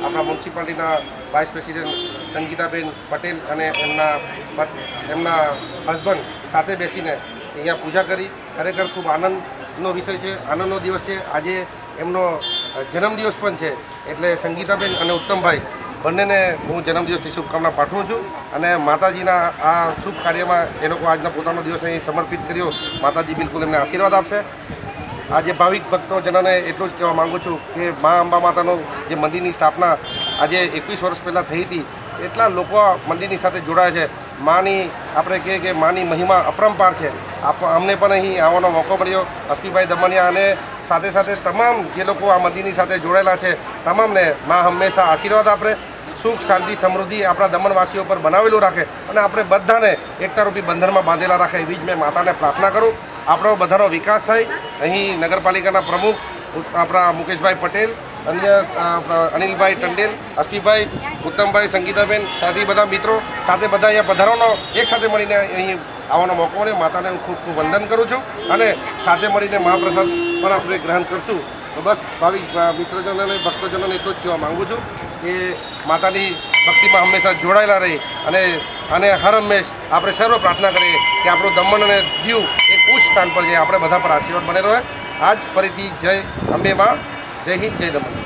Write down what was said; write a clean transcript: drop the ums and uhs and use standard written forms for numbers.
આપણા મ્યુનિસિપાલિટીના vice president Sangitaben Patel અને એમના હસબન્ડ સાથે બેસીને અહીંયા પૂજા કરી. ખરેખર ખૂબ આનંદનો વિષય છે, આનંદનો દિવસ છે. આજે એમનો જન્મદિવસ પણ છે, એટલે સંગીતાબેન અને ઉત્તમભાઈ બંનેને હું જન્મદિવસની શુભકામના પાઠવું છું. અને માતાજીના આ શુભ કાર્યમાં એ લોકો આજનો પોતાનો દિવસ અહીં સમર્પિત કર્યો. માતાજી બિલકુલ એમને આશીર્વાદ આપશે. આજે ભાવિક ભક્તોજનોને એટલું જ કહેવા માગું છું કે મા અંબા માતાનું જે મંદિરની સ્થાપના આજે 21 વર્ષ પહેલાં થઈ હતી, એટલા લોકો આ મંદિરની સાથે જોડાયા છે. માની આપણે કહીએ કે માની મહિમા અપરંપાર છે. અમને પણ અહીં આવવાનો મોકો મળ્યો. અસ્પીભાઈ દમણિયા અને સાથે સાથે તમામ જે લોકો આ મંદિરની સાથે જોડાયેલા છે, તમામને મા હંમેશા આશીર્વાદ આપે, સુખ શાંતિ સમૃદ્ધિ આપણા દમણવાસીઓ પર બનાવેલું રાખે અને આપણે બધાને એકતારૂપી બંધનમાં બાંધેલા રાખે, એવી જ મેં માતાને પ્રાર્થના કરું. આપણો બધાનો વિકાસ થાય. અહીં નગરપાલિકાના પ્રમુખ આપણા મુકેશભાઈ પટેલ, અન્ય અનિલભાઈ ટંડેલ, અસ્પીભાઈ, ઉત્તમભાઈ, સંગીતાબેન, સાથે બધા મિત્રો સાથે બધા અહીંયા પધારવાનો એક સાથે મળીને અહીં આવવાનો મોકો મળે. માતાને હું ખૂબ ખૂબ વંદન કરું છું અને સાથે મળીને મહાપ્રસાદ પણ આપણે ગ્રહણ કરશું. તો બસ ભાવિક મિત્રજનોને ભક્તજનોને એટલું જ કહેવા માગું છું કે માતાની ભક્તિમાં હંમેશા જોડાયેલા રહી અને હર હંમેશ આપણે સર્વ પ્રાર્થના કરીએ કે આપણું દમણ અને દીવ એક ઉચ્ચ સ્થાન પર જાય, આપણે બધા પર આશીર્વાદ બનેલો હોય. આજ ફરીથી જય અંબે માં, જય હિન્દ, જય દમણ.